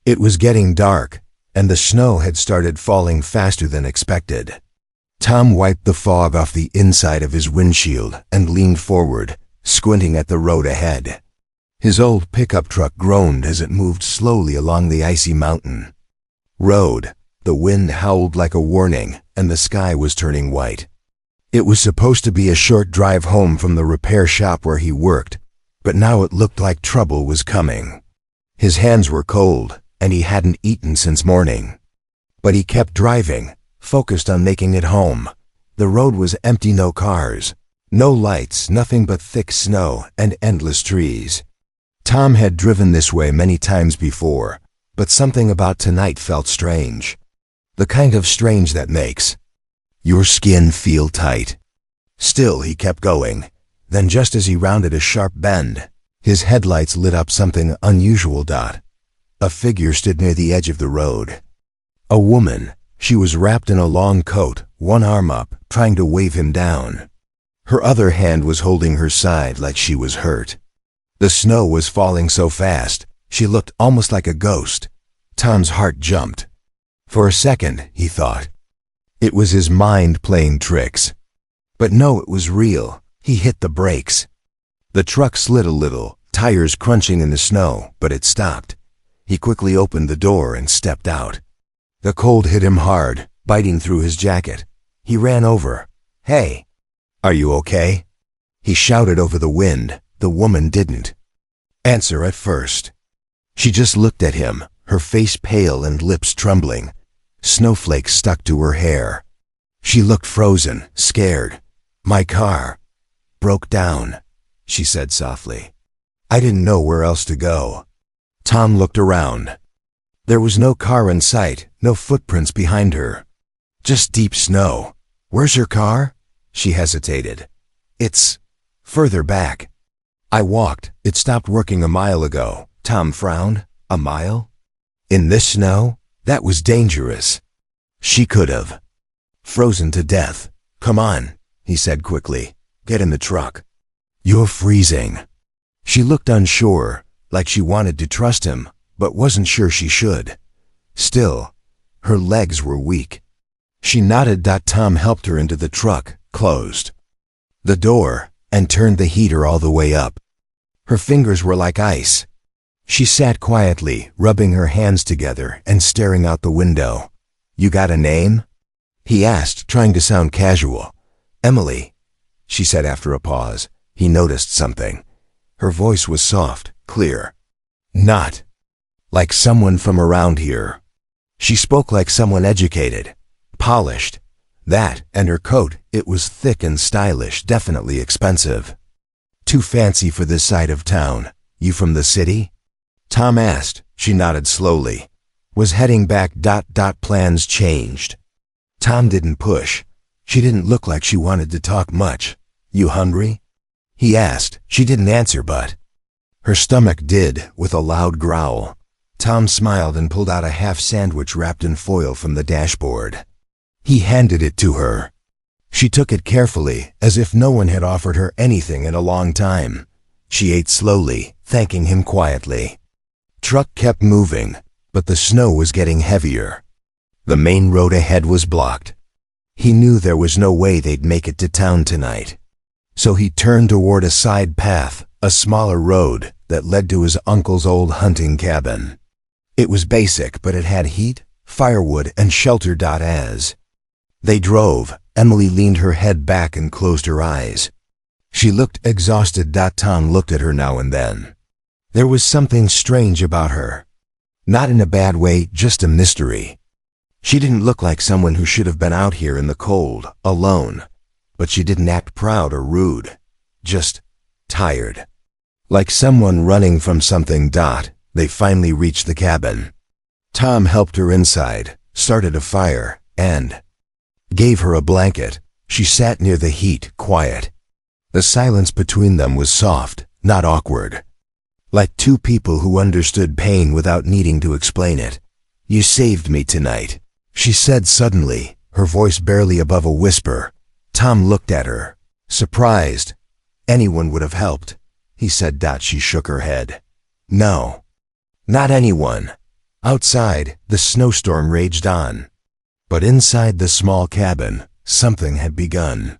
It was getting dark, and the snow had started falling faster than expected. Tom wiped the fog off the inside of his windshield and leaned forward, squinting at the road ahead. His old pickup truck groaned as it moved slowly along the icy mountain road. The wind howled like a warning, and the sky was turning white. It was supposed to be a short drive home from the repair shop where he worked, but now it looked like trouble was coming. His hands were cold, and he hadn't eaten since morning. But he kept driving, focused on making it home. The road was empty, no cars, no lights, nothing but thick snow and endless trees. Tom had driven this way many times before, but something about tonight felt strange. The kind of strange that makes your skin feel tight. Still, he kept going. Then just as he rounded a sharp bend, his headlights lit up something unusual. A figure stood near the edge of the road. A woman. She was wrapped in a long coat, one arm up, trying to wave him down. Her other hand was holding her side like she was hurt. The snow was falling so fast, she looked almost like a ghost. Tom's heart jumped. For a second, he thought it was his mind playing tricks. But no, it was real. He hit the brakes. The truck slid a little, tires crunching in the snow, but it stopped. He quickly opened the door and stepped out. The cold hit him hard, biting through his jacket. He ran over. "Hey, are you okay?" He shouted over the wind. The woman didn't answer at first. She just looked at him, her face pale and lips trembling. Snowflakes stuck to her hair. She looked frozen, scared. "My car broke down," she said softly. "I didn't know where else to go." Tom looked around. There was no car in sight, no footprints behind her. Just deep snow. "Where's your car?" She hesitated. "It's further back. I walked. It stopped working a mile ago." Tom frowned. "A mile? In this snow? That was dangerous. She could have frozen to death." "Come on," he said quickly. "Get in the truck." "You're freezing." She looked unsure, like she wanted to trust him, but wasn't sure she should. Still, her legs were weak. She nodded. Tom helped her into the truck, closed the door, and turned the heater all the way up. Her fingers were like ice. She sat quietly, rubbing her hands together and staring out the window. "You got a name?" he asked, trying to sound casual. "Emily," she said after a pause. He noticed something. Her voice was soft, clear. Not like someone from around here. She spoke like someone educated, polished. That, and her coat, it was thick and stylish, definitely expensive. "Too fancy for this side of town. You from the city?" Tom asked. She nodded slowly. Was heading back. Plans changed. Tom didn't push. She didn't look like she wanted to talk much. "You hungry?" he asked. She didn't answer, but her stomach did, with a loud growl. Tom smiled and pulled out a half sandwich wrapped in foil from the dashboard. He handed it to her. She took it carefully, as if no one had offered her anything in a long time. She ate slowly, thanking him quietly. Truck kept moving, but the snow was getting heavier. The main road ahead was blocked. He knew there was no way they'd make it to town tonight. So he turned toward a side path, a smaller road that led to his uncle's old hunting cabin. It was basic, but it had heat, firewood, and shelter. As they drove, Emily leaned her head back and closed her eyes. She looked exhausted. Tom looked at her now and then. There was something strange about her. Not in a bad way, just a mystery. She didn't look like someone who should have been out here in the cold, alone. But she didn't act proud or rude. Just tired. Like someone running from something. They finally reached the cabin. Tom helped her inside, started a fire, and gave her a blanket. She sat near the heat, quiet. The silence between them was soft, not awkward. Like two people who understood pain without needing to explain it. "You saved me tonight," she said suddenly, her voice barely above a whisper. Tom looked at her, surprised. "Anyone would have helped," he said. She shook her head. "No, not anyone. Outside, the snowstorm raged on. But inside the small cabin, something had begun.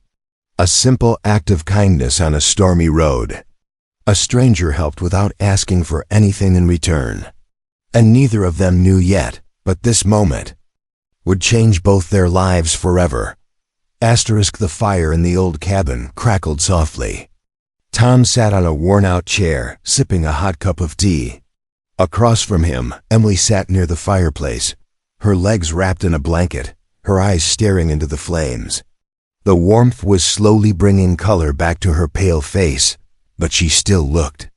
A simple act of kindness on a stormy road. A stranger helped without asking for anything in return. And neither of them knew yet, but this moment would change both their lives forever. The fire in the old cabin crackled softly. Tom sat on a worn-out chair, sipping a hot cup of tea. Across from him, Emily sat near the fireplace, her legs wrapped in a blanket, her eyes staring into the flames. The warmth was slowly bringing color back to her pale face, but she still looked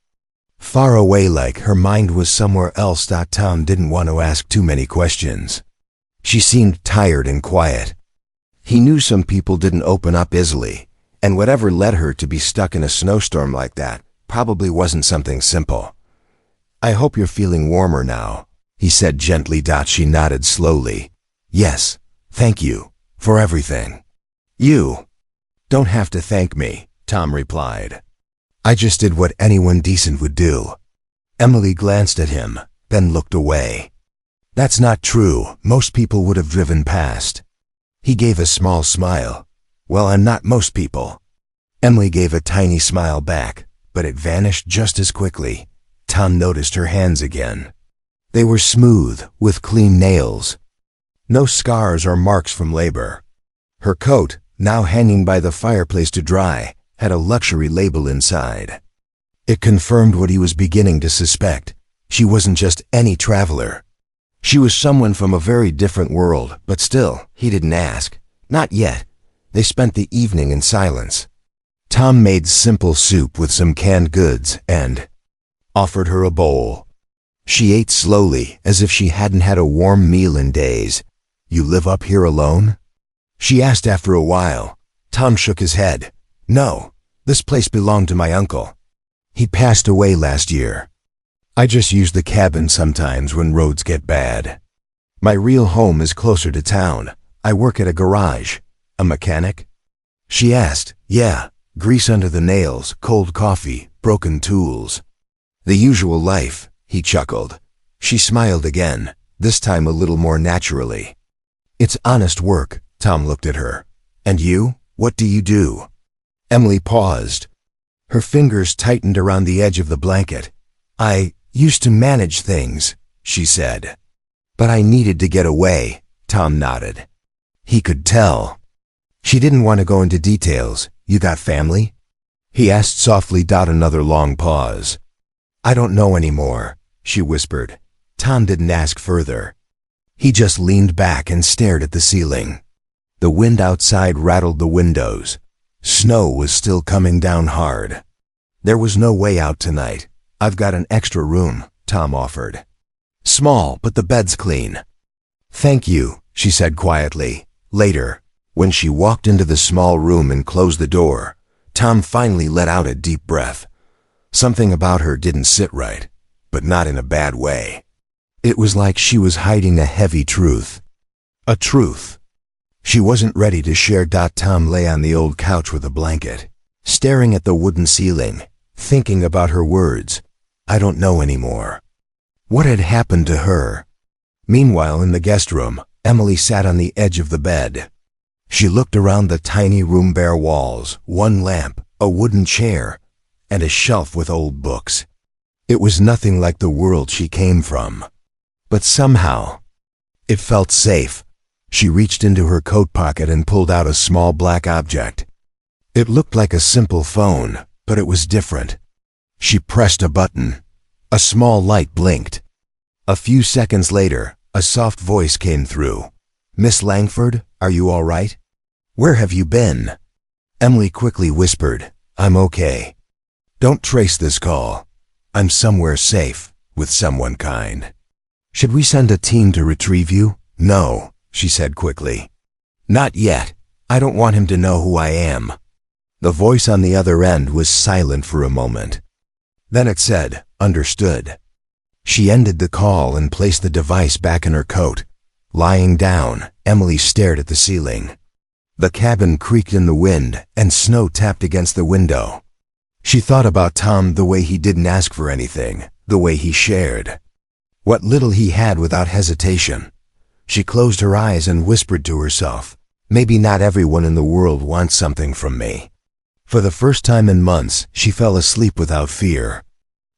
far away, like her mind was somewhere else. Tom didn't want to ask too many questions. She seemed tired and quiet. He knew some people didn't open up easily, and whatever led her to be stuck in a snowstorm like that probably wasn't something simple. "I hope you're feeling warmer now," he said gently. She nodded slowly. "Yes, thank you for everything." "You don't have to thank me," Tom replied. "I just did what anyone decent would do." Emily glanced at him, then looked away. "That's not true. Most people would have driven past." He gave a small smile. "Well, I'm not most people." Emily gave a tiny smile back, but it vanished just as quickly. Tom noticed her hands again. They were smooth, with clean nails. No scars or marks from labor. Her coat, now hanging by the fireplace to dry, had a luxury label inside. It confirmed what he was beginning to suspect. She wasn't just any traveler. She was someone from a very different world, but still, he didn't ask. Not yet. They spent the evening in silence. Tom made simple soup with some canned goods and offered her a bowl. She ate slowly, as if she hadn't had a warm meal in days. "You live up here alone?" she asked after a while. Tom shook his head. "No, this place belonged to my uncle. He passed away last year. I just use the cabin sometimes when roads get bad. My real home is closer to town. I work at a garage." "A mechanic?" she asked. "Yeah, grease under the nails, cold coffee, broken tools. The usual life," he chuckled. She smiled again, this time a little more naturally. "It's honest work." Tom looked at her. "And you? What do you do?" Emily paused. Her fingers tightened around the edge of the blanket. "I used to manage things," she said. "But I needed to get away." Tom nodded. He could tell. She didn't want to go into details. "You got family?" he asked softly. Another long pause. "I don't know anymore," she whispered. Tom didn't ask further. He just leaned back and stared at the ceiling. The wind outside rattled the windows. Snow was still coming down hard. "There was no way out tonight. I've got an extra room," Tom offered. "Small, but the bed's clean." "Thank you," she said quietly. Later, when she walked into the small room and closed the door, Tom finally let out a deep breath. Something about her didn't sit right, but not in a bad way. It was like she was hiding a heavy truth. A truth she wasn't ready to share. Tom lay on the old couch with a blanket, staring at the wooden ceiling, thinking about her words. "I don't know anymore." What had happened to her? Meanwhile, in the guest room, Emily sat on the edge of the bed. She looked around the tiny room, bare walls, one lamp, a wooden chair, and a shelf with old books. It was nothing like the world she came from. But somehow, it felt safe. She reached into her coat pocket and pulled out a small black object. It looked like a simple phone, but it was different. She pressed a button. A small light blinked. A few seconds later, a soft voice came through. "Miss Langford, are you all right? Where have you been?" Emily quickly whispered, "I'm okay. Don't trace this call. I'm somewhere safe, with someone kind." "Should we send a team to retrieve you?" "No," she said quickly. "Not yet. I don't want him to know who I am." The voice on the other end was silent for a moment. Then it said, "Understood." She ended the call and placed the device back in her coat. Lying down, Emily stared at the ceiling. The cabin creaked in the wind, and snow tapped against the window. She thought about Tom, the way he didn't ask for anything, the way he shared. what little he had without hesitation. She closed her eyes and whispered to herself, "Maybe not everyone in the world wants something from me." For the first time in months, she fell asleep without fear.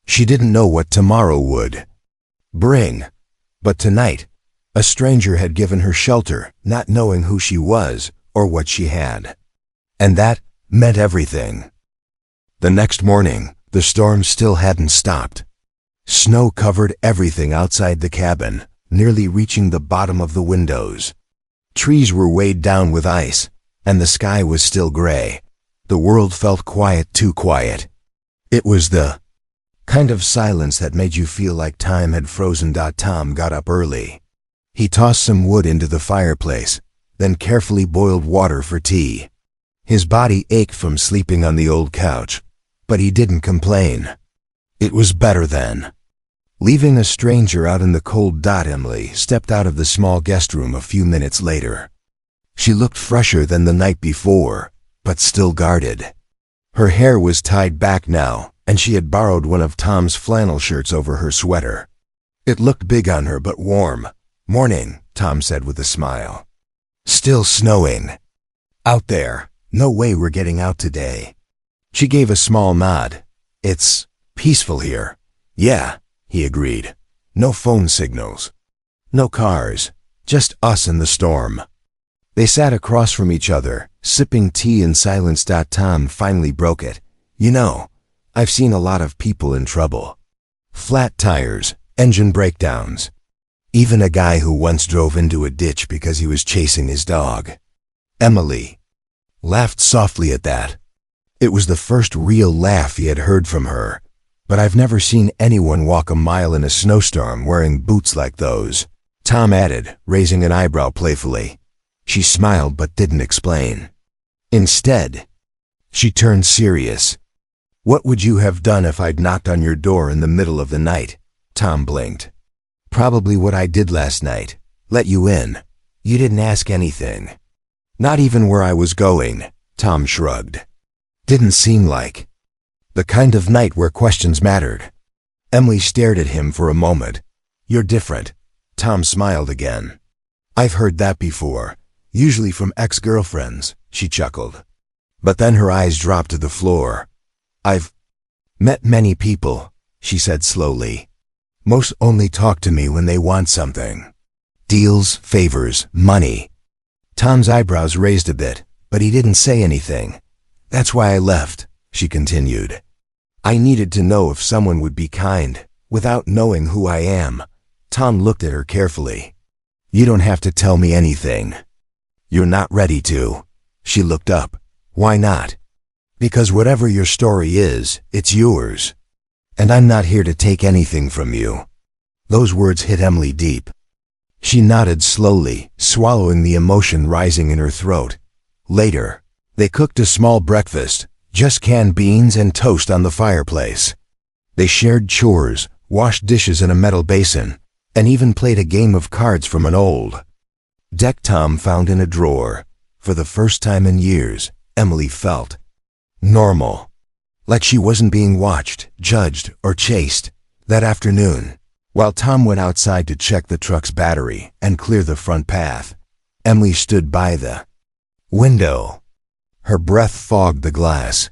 She didn't know what tomorrow would bring, but tonight, a stranger had given her shelter, not knowing who she was or what she had. And that meant everything. The next morning, the storm still hadn't stopped. Snow covered everything outside the cabin, nearly reaching the bottom of the windows. Trees were weighed down with ice, and the sky was still gray. The world felt quiet, too quiet. It was the kind of silence that made you feel like time had frozen. Tom got up early. He tossed some wood into the fireplace, then carefully boiled water for tea. His body ached from sleeping on the old couch, but he didn't complain. It was better then. Leaving a stranger out in the cold. Emily stepped out of the small guest room a few minutes later. She looked fresher than the night before, but still guarded. Her hair was tied back now, and she had borrowed one of Tom's flannel shirts over her sweater. It looked big on her but warm. "Morning," Tom said with a smile. "Still snowing out there. No way we're getting out today." She gave a small nod. "It's peaceful here." "Yeah," he agreed. "No phone signals. No cars. Just us and the storm." They sat across from each other, sipping tea in silence. Tom finally broke it. "You know, I've seen a lot of people in trouble. Flat tires, engine breakdowns. Even a guy who once drove into a ditch because he was chasing his dog." Emily laughed softly at that. It was the first real laugh he had heard from her. "But I've never seen anyone walk a mile in a snowstorm wearing boots like those," Tom added, raising an eyebrow playfully. She smiled but didn't explain. Instead, she turned serious. "What would you have done if I'd knocked on your door in the middle of the night?" Tom blinked. "Probably what I did last night. Let you in. You didn't ask anything." "Not even where I was going," Tom shrugged. "Didn't seem like the kind of night where questions mattered." Emily stared at him for a moment. "You're different." Tom smiled again. "I've heard that before, usually from ex-girlfriends," she chuckled. But then her eyes dropped to the floor. "I've met many people," she said slowly. "Most only talk to me when they want something. Deals, favors, money." Tom's eyebrows raised a bit, but he didn't say anything. "That's why I left," she continued. "I needed to know if someone would be kind, without knowing who I am." Tom looked at her carefully. "You don't have to tell me anything. You're not ready to." She looked up. "Why not?" "Because whatever your story is, it's yours. And I'm not here to take anything from you." Those words hit Emily deep. She nodded slowly, swallowing the emotion rising in her throat. Later, they cooked a small breakfast, just canned beans and toast on the fireplace. They shared chores, washed dishes in a metal basin, and even played a game of cards from an old deck Tom found in a drawer. For the first time in years, Emily felt normal. Like she wasn't being watched, judged, or chased. That afternoon, while Tom went outside to check the truck's battery and clear the front path, Emily stood by the window. Her breath fogged the glass.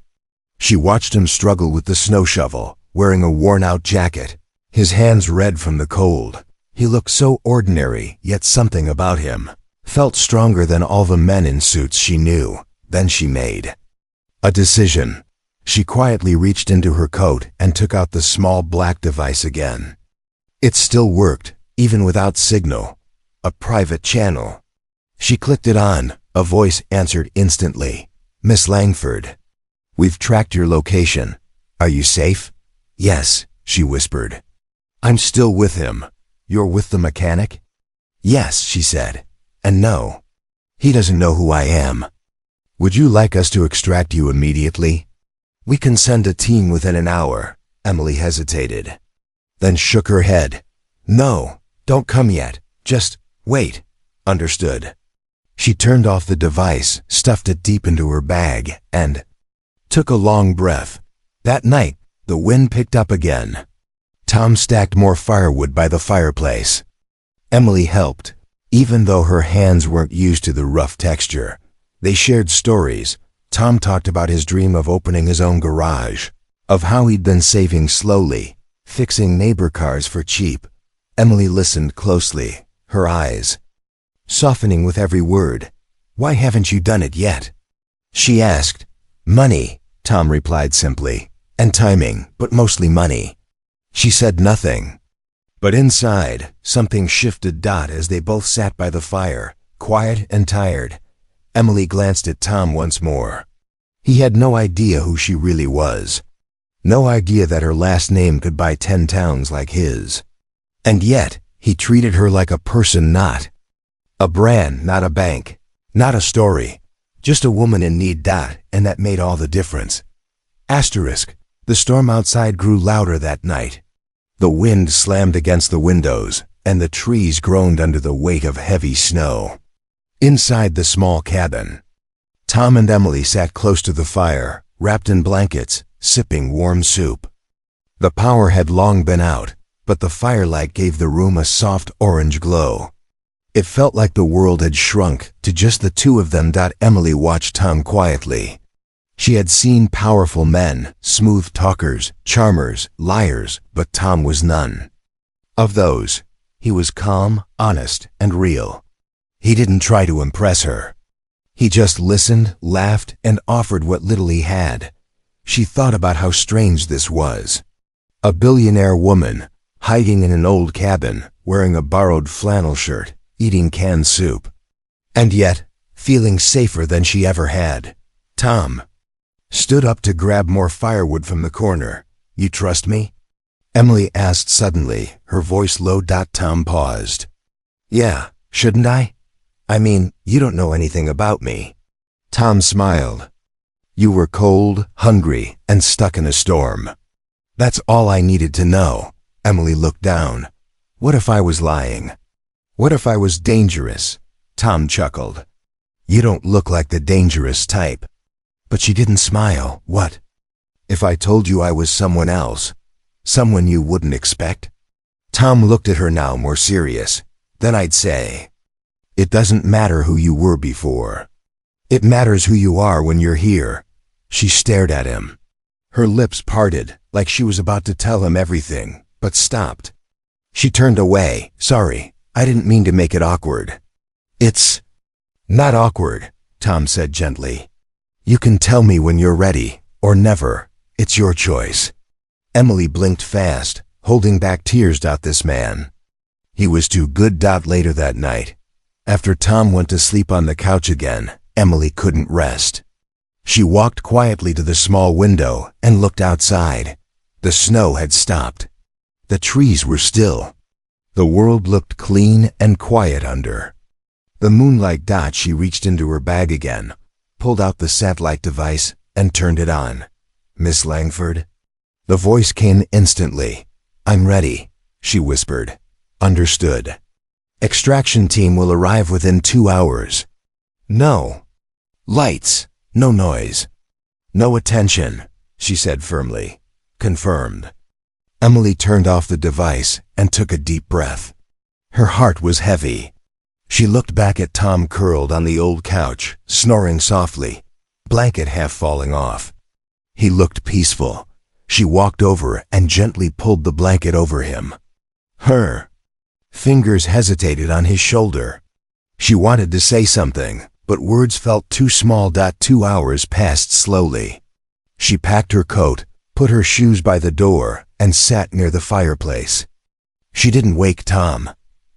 She watched him struggle with the snow shovel, wearing a worn-out jacket, his hands red from the cold. He looked so ordinary, yet something about him felt stronger than all the men in suits she knew. Then she made a decision. She quietly reached into her coat and took out the small black device again. It still worked, even without signal. A private channel. She clicked it on. A voice answered instantly. "Miss Langford, we've tracked your location. Are you safe?" "Yes," she whispered. "I'm still with him." "You're with the mechanic?" "Yes," she said. "And no, he doesn't know who I am." "Would you like us to extract you immediately?" "We can send a team within an hour." Emily hesitated, then shook her head. "No, don't come yet. Just wait." "Understood." She turned off the device, stuffed it deep into her bag, and took a long breath. That night, the wind picked up again. Tom stacked more firewood by the fireplace. Emily helped, even though her hands weren't used to the rough texture. They shared stories. Tom talked about his dream of opening his own garage, of how he'd been saving slowly, fixing neighbor cars for cheap. Emily listened closely, her eyes softening with every word. "Why haven't you done it yet?" she asked. "Money," Tom replied simply, "and timing, but mostly money." She said nothing. But inside, something shifted. As they both sat by the fire, quiet and tired, Emily glanced at Tom once more. He had no idea who she really was. No idea that her last name could buy 10 towns like his. And yet, he treated her like a person, not a brand, not a bank, not a story, just a woman in need. And that made all the difference. The storm outside grew louder that night. The wind slammed against the windows, and the trees groaned under the weight of heavy snow. Inside the small cabin, Tom and Emily sat close to the fire, wrapped in blankets, sipping warm soup. The power had long been out, but the firelight gave the room a soft orange glow. It felt like the world had shrunk to just the two of them. Emily watched Tom quietly. She had seen powerful men, smooth talkers, charmers, liars, but Tom was none of those. He was calm, honest, and real. He didn't try to impress her. He just listened, laughed, and offered what little he had. She thought about how strange this was. A billionaire woman, hiding in an old cabin, wearing a borrowed flannel shirt, eating canned soup. And yet, feeling safer than she ever had. Tom stood up to grab more firewood from the corner. "You trust me?" Emily asked suddenly, her voice low. Tom paused. "Yeah, shouldn't I? I mean, you don't know anything about me." Tom smiled. "You were cold, hungry, and stuck in a storm. That's all I needed to know." Emily looked down. "What if I was lying? What if I was dangerous?" Tom chuckled. "You don't look like the dangerous type." But she didn't smile. "What if I told you I was someone else? Someone you wouldn't expect?" Tom looked at her now, more serious. "Then I'd say, it doesn't matter who you were before. It matters who you are when you're here." She stared at him. Her lips parted, like she was about to tell him everything, but stopped. She turned away. "Sorry, I didn't mean to make it awkward." "It's not awkward," Tom said gently. "You can tell me when you're ready, or never. It's your choice." Emily blinked fast, holding back tears. This man, he was too good. Later that night, after Tom went to sleep on the couch again, Emily couldn't rest. She walked quietly to the small window and looked outside. The snow had stopped. The trees were still. The world looked clean and quiet under the moonlight. She reached into her bag again, pulled out the satellite device, and turned it on. "Miss Langford?" The voice came instantly. "I'm ready," she whispered. "Understood. Extraction team will arrive within 2 hours. No lights, no noise, no attention," she said firmly. "Confirmed." Emily turned off the device and took a deep breath. Her heart was heavy. She looked back at Tom curled on the old couch, snoring softly, blanket half falling off. He looked peaceful. She walked over and gently pulled the blanket over him. Her fingers hesitated on his shoulder. She wanted to say something, but words felt too small. 2 hours passed slowly. She packed her coat, put her shoes by the door, and sat near the fireplace. She didn't wake Tom.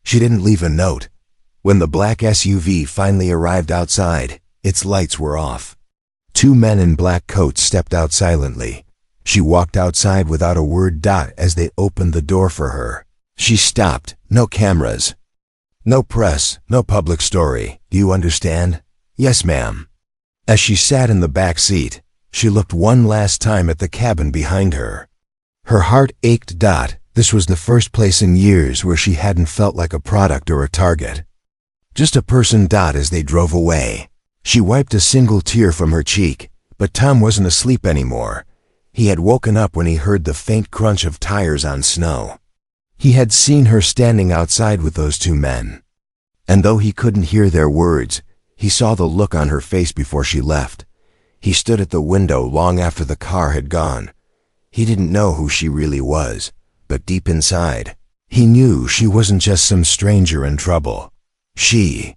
She didn't leave a note. When the black SUV finally arrived outside, its lights were off. 2 men in black coats stepped out silently. She walked outside without a word. As they opened the door for her, she stopped. "No cameras. No press, no public story. Do you understand?" "Yes, ma'am." As she sat in the back seat, she looked one last time at the cabin behind her. Her heart ached. This was the first place in years where she hadn't felt like a product or a target. Just a person. As they drove away, she wiped a single tear from her cheek, but Tom wasn't asleep anymore. He had woken up when he heard the faint crunch of tires on snow. He had seen her standing outside with those two men. And though he couldn't hear their words, he saw the look on her face before she left. He stood at the window long after the car had gone. He didn't know who she really was, but deep inside, he knew she wasn't just some stranger in trouble. She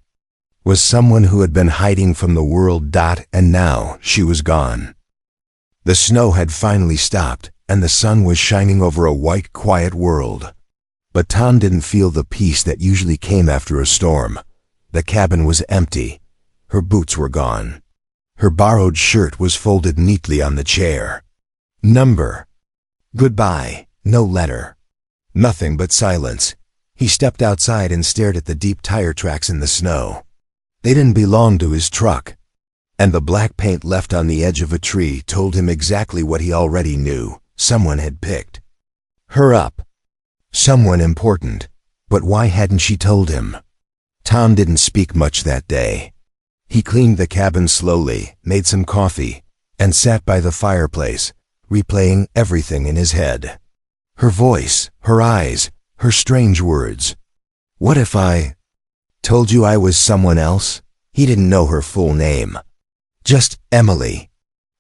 was someone who had been hiding from the world. And now she was gone. The snow had finally stopped, and the sun was shining over a white, quiet world. But Tom didn't feel the peace that usually came after a storm. The cabin was empty. Her boots were gone. Her borrowed shirt was folded neatly on the chair. Number. Goodbye. No letter. Nothing but silence. He stepped outside and stared at the deep tire tracks in the snow. They didn't belong to his truck. And the black paint left on the edge of a tree told him exactly what he already knew. Someone had picked her up. Someone important. But why hadn't she told him? Tom didn't speak much that day. He cleaned the cabin slowly, made some coffee, and sat by the fireplace, replaying everything in his head. Her voice, her eyes, her strange words. What if I told you I was someone else? He didn't know her full name. Just Emily.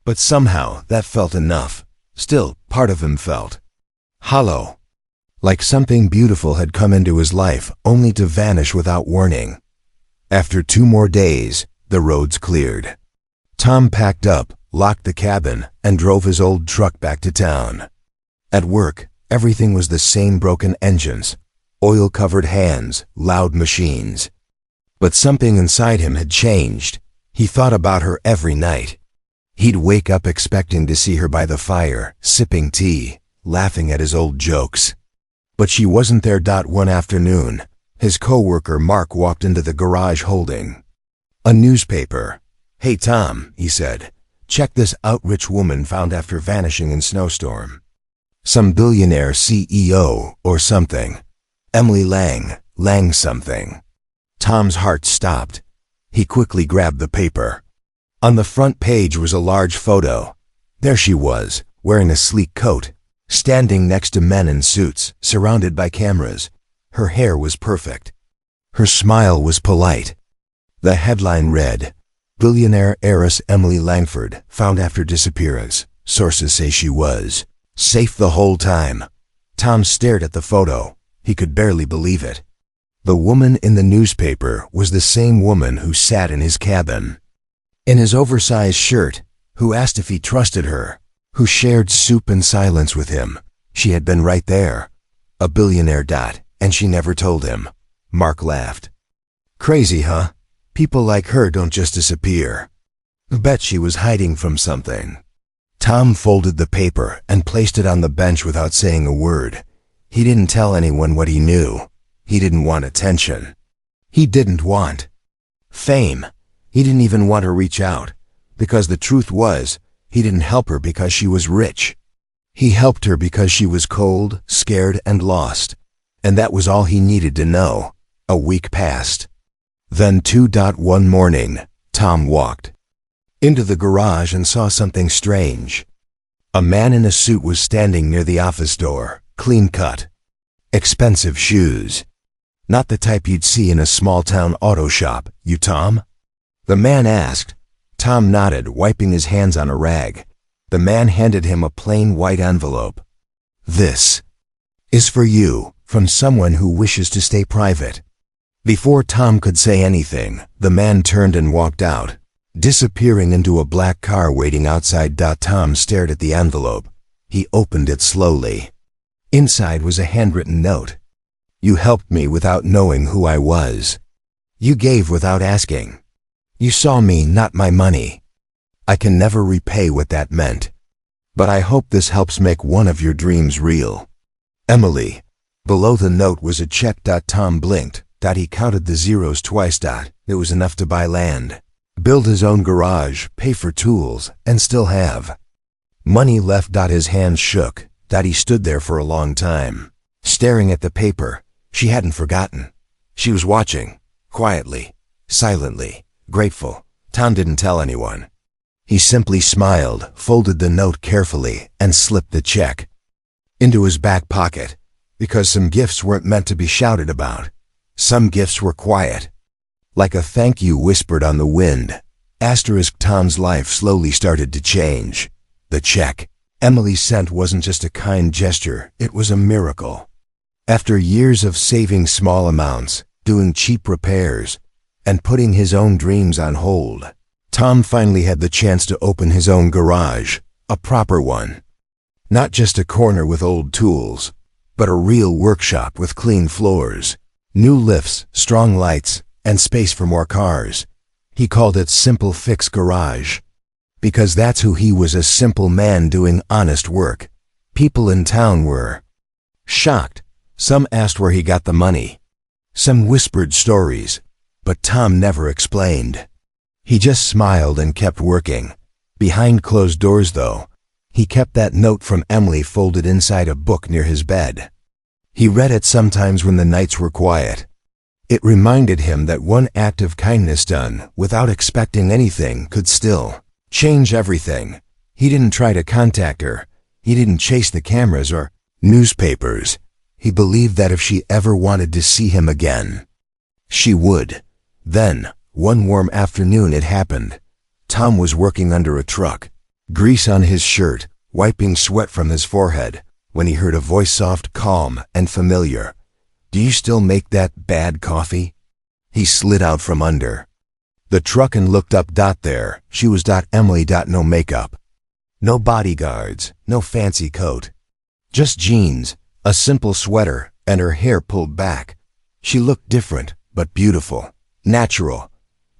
But somehow that felt enough. Still, part of him felt hollow. Like something beautiful had come into his life, only to vanish without warning. After 2 more days, the roads cleared. Tom packed up, locked the cabin, and drove his old truck back to town. At work, everything was the same: broken engines, oil-covered hands, loud machines. But something inside him had changed. He thought about her every night. He'd wake up expecting to see her by the fire, sipping tea, laughing at his old jokes. But she wasn't there. One afternoon, his co-worker Mark walked into the garage holding a newspaper. "Hey Tom," he said, "check this out. Rich woman found after vanishing in Snowstorm. Some billionaire CEO or something. Emily Lang something." Tom's heart stopped. He quickly grabbed the paper. On the front page was a large photo. There she was, wearing a sleek coat, standing next to men in suits, surrounded by cameras. Her hair was perfect. Her smile was polite. The headline read, "Billionaire heiress Emily Langford found after disappearance. Sources say she was safe the whole time." Tom stared at the photo. He could barely believe it. The woman in the newspaper was the same woman who sat in his cabin, in his oversized shirt, who asked if he trusted her, who shared soup and silence with him. She had been right there. A billionaire. And she never told him. Mark laughed. "Crazy, huh? People like her don't just disappear." Bet she was hiding from something. Tom folded the paper and placed it on the bench without saying a word. He didn't tell anyone what he knew. He didn't want attention. He didn't want fame. He didn't even want to reach out, because the truth was, he didn't help her because she was rich. He helped her because she was cold, scared, and lost. And that was all he needed to know. A week passed. Then 1 morning, Tom walked into the garage and saw something strange. A man in a suit was standing near the office door, clean-cut. Expensive shoes. Not the type you'd see in a small-town auto shop. "You Tom?" the man asked. Tom nodded, wiping his hands on a rag. The man handed him a plain white envelope. "This is for you, from someone who wishes to stay private." Before Tom could say anything, the man turned and walked out, disappearing into a black car waiting outside. Tom stared at the envelope. He opened it slowly. Inside was a handwritten note. "You helped me without knowing who I was. You gave without asking. You saw me, not my money. I can never repay what that meant. But I hope this helps make one of your dreams real. Emily." Below the note was a check. Tom blinked. He counted the zeros twice. It was enough to buy land, build his own garage, pay for tools, and still have money left. His hands shook. He stood there for a long time, staring at the paper. She hadn't forgotten. She was watching, quietly, silently, grateful. Tom didn't tell anyone. He simply smiled, folded the note carefully, and slipped the check into his back pocket, because some gifts weren't meant to be shouted about. Some gifts were quiet. Like a thank you whispered on the wind. Tom's life slowly started to change. The check Emily sent wasn't just a kind gesture, it was a miracle. After years of saving small amounts, doing cheap repairs, and putting his own dreams on hold, Tom finally had the chance to open his own garage, a proper one. Not just a corner with old tools, but a real workshop with clean floors, new lifts, strong lights, and space for more cars. He called it Simple Fix Garage, because that's who he was, a simple man doing honest work. People in town were shocked. Some asked where he got the money. Some whispered stories, but Tom never explained. He just smiled and kept working. Behind closed doors, though, he kept that note from Emily folded inside a book near his bed. He read it sometimes when the nights were quiet. It reminded him that one act of kindness done without expecting anything could still change everything. He didn't try to contact her. He didn't chase the cameras or newspapers. He believed that if she ever wanted to see him again, she would. Then, one warm afternoon, it happened. Tom was working under a truck, grease on his shirt, wiping sweat from his forehead, when he heard a voice, soft, calm, and familiar. "Do you still make that bad coffee?" He slid out from under the truck and looked up. There she was. Emily. No makeup, no bodyguards, no fancy coat, just jeans, a simple sweater, and her hair pulled back. She looked different, but beautiful, natural,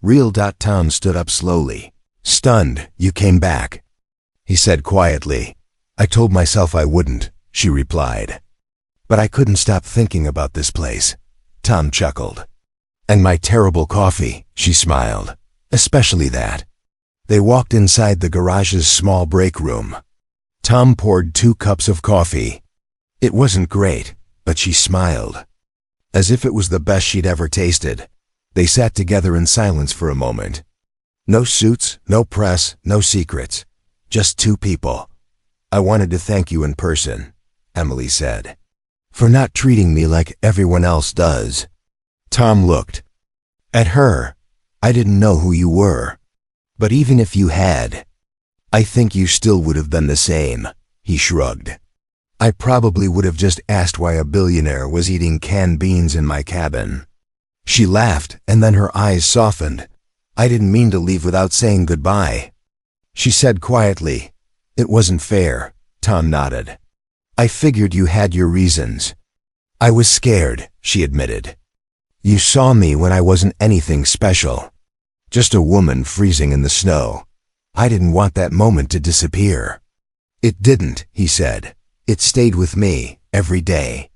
real. Tom stood up slowly, stunned. "You came back," he said quietly. "I told myself I wouldn't," she replied. "But I couldn't stop thinking about this place." Tom chuckled. "And my terrible coffee," she smiled. "Especially that." They walked inside the garage's small break room. Tom poured 2 cups of coffee. It wasn't great, but she smiled, as if it was the best she'd ever tasted. They sat together in silence for a moment. No suits, no press, no secrets. Just 2 people. "I wanted to thank you in person," Emily said, "for not treating me like everyone else does." Tom looked at her. "I didn't know who you were. But even if you had, I think you still would have done the same," he shrugged. "I probably would have just asked why a billionaire was eating canned beans in my cabin." She laughed, and then her eyes softened. "I didn't mean to leave without saying goodbye," she said quietly. "It wasn't fair." Tom nodded. "I figured you had your reasons." "I was scared," she admitted. "You saw me when I wasn't anything special. Just a woman freezing in the snow. I didn't want that moment to disappear." "It didn't," he said. "It stayed with me, every day."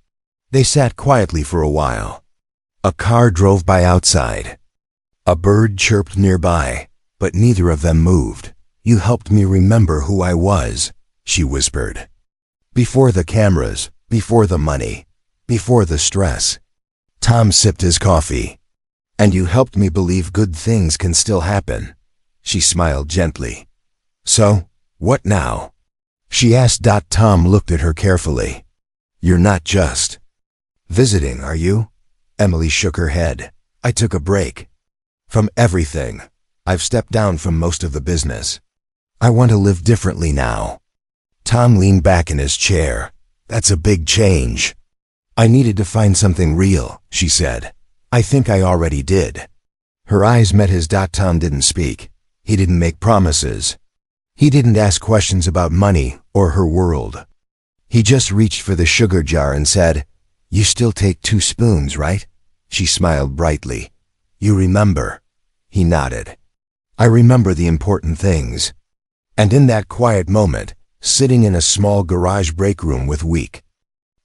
They sat quietly for a while. A car drove by outside. A bird chirped nearby, but neither of them moved. "You helped me remember who I was," she whispered. "Before the cameras, before the money, before the stress." Tom sipped his coffee. "And you helped me believe good things can still happen." She smiled gently. "So, what now?" she asked. Tom looked at her carefully. "You're not just visiting, are you?" Emily shook her head. "I took a break from everything. I've stepped down from most of the business. I want to live differently now." Tom leaned back in his chair. "That's a big change." "I needed to find something real," she said. "I think I already did." Her eyes met his. Tom didn't speak. He didn't make promises. He didn't ask questions about money or her world. He just reached for the sugar jar and said, "You still take 2 spoons, right?" She smiled brightly. "You remember?" He nodded. "I remember the important things." And in that quiet moment, sitting in a small garage break room with weak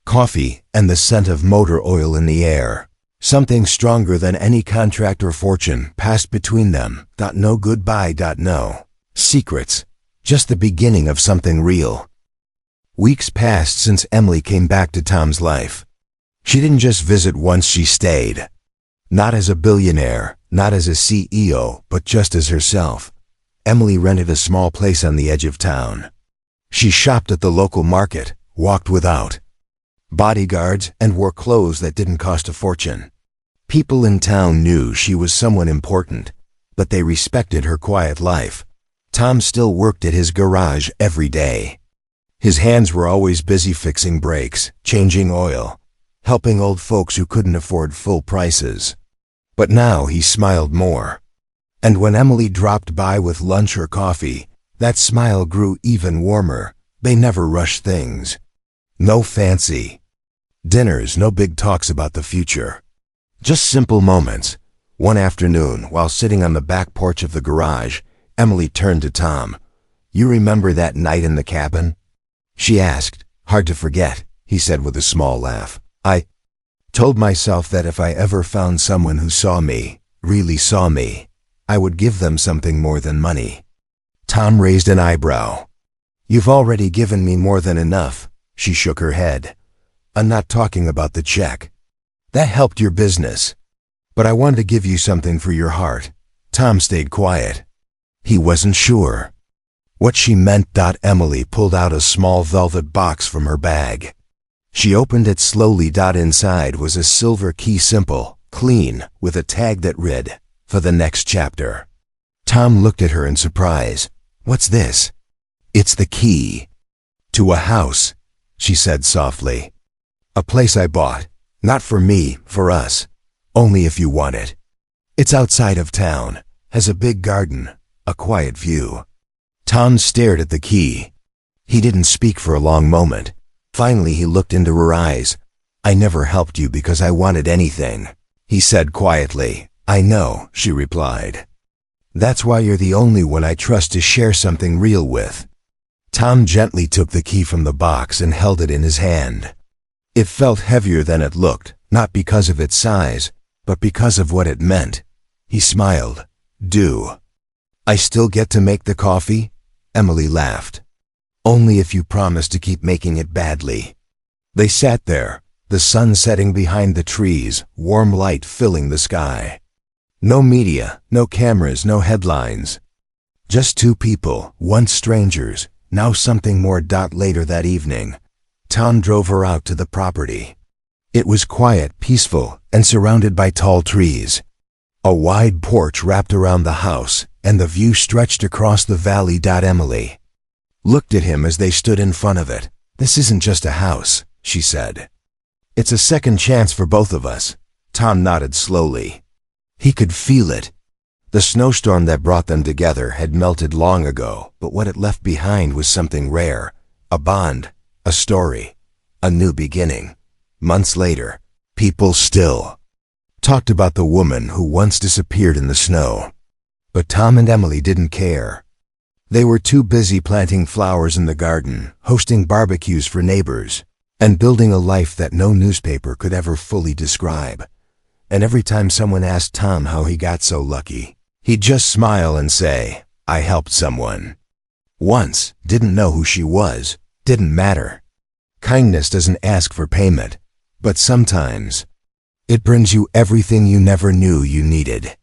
coffee and the scent of motor oil in the air, something stronger than any contract or fortune passed between them. No goodbye. No secrets. Just the beginning of something real. Weeks passed since Emily came back to Tom's life. She didn't just visit once, she stayed. Not as a billionaire, not as a CEO, but just as herself. Emily rented a small place on the edge of town. She shopped at the local market, walked without bodyguards, and wore clothes that didn't cost a fortune. People in town knew she was someone important, but they respected her quiet life. Tom still worked at his garage every day. His hands were always busy fixing brakes, changing oil, helping old folks who couldn't afford full prices. But now he smiled more. And when Emily dropped by with lunch or coffee, that smile grew even warmer. They never rushed things. No fancy dinners, no big talks about the future. Just simple moments. One afternoon, while sitting on the back porch of the garage, Emily turned to Tom. "You remember that night in the cabin?" she asked. "Hard to forget," he said with a small laugh. "I told myself that if I ever found someone who saw me, really saw me, I would give them something more than money." Tom raised an eyebrow. "You've already given me more than enough," she shook her head. "I'm not talking about the check. That helped your business. But I wanted to give you something for your heart." Tom stayed quiet. He wasn't sure what she meant. Emily pulled out a small velvet box from her bag. She opened it slowly. Inside was a silver key, simple, clean, with a tag that read, "For the next chapter." Tom looked at her in surprise. "What's this?" "It's the key to a house," she said softly. "A place I bought. Not for me, for us. Only if you want it. It's outside of town, has a big garden, a quiet view." Tom stared at the key. He didn't speak for a long moment. Finally he looked into her eyes. "I never helped you because I wanted anything," he said quietly. "I know," she replied. "That's why you're the only one I trust to share something real with." Tom gently took the key from the box and held it in his hand. It felt heavier than it looked, not because of its size, but because of what it meant. He smiled. "Do I still get to make the coffee?" Emily laughed. "Only if you promise to keep making it badly." They sat there, the sun setting behind the trees, warm light filling the sky. No media, no cameras, no headlines. Just two people, once strangers, now something more. Later that evening, Tom drove her out to the property. It was quiet, peaceful, and surrounded by tall trees. A wide porch wrapped around the house, and the view stretched across the valley. Emily looked at him as they stood in front of it. "This isn't just a house," she said. "It's a second chance for both of us." Tom nodded slowly. He could feel it. The snowstorm that brought them together had melted long ago, but what it left behind was something rare. A bond, a story, a new beginning. Months later, people still talked about the woman who once disappeared in the snow. But Tom and Emily didn't care. They were too busy planting flowers in the garden, hosting barbecues for neighbors, and building a life that no newspaper could ever fully describe. And every time someone asked Tom how he got so lucky, he'd just smile and say, "I helped someone once, didn't know who she was, didn't matter." Kindness doesn't ask for payment, but sometimes it brings you everything you never knew you needed.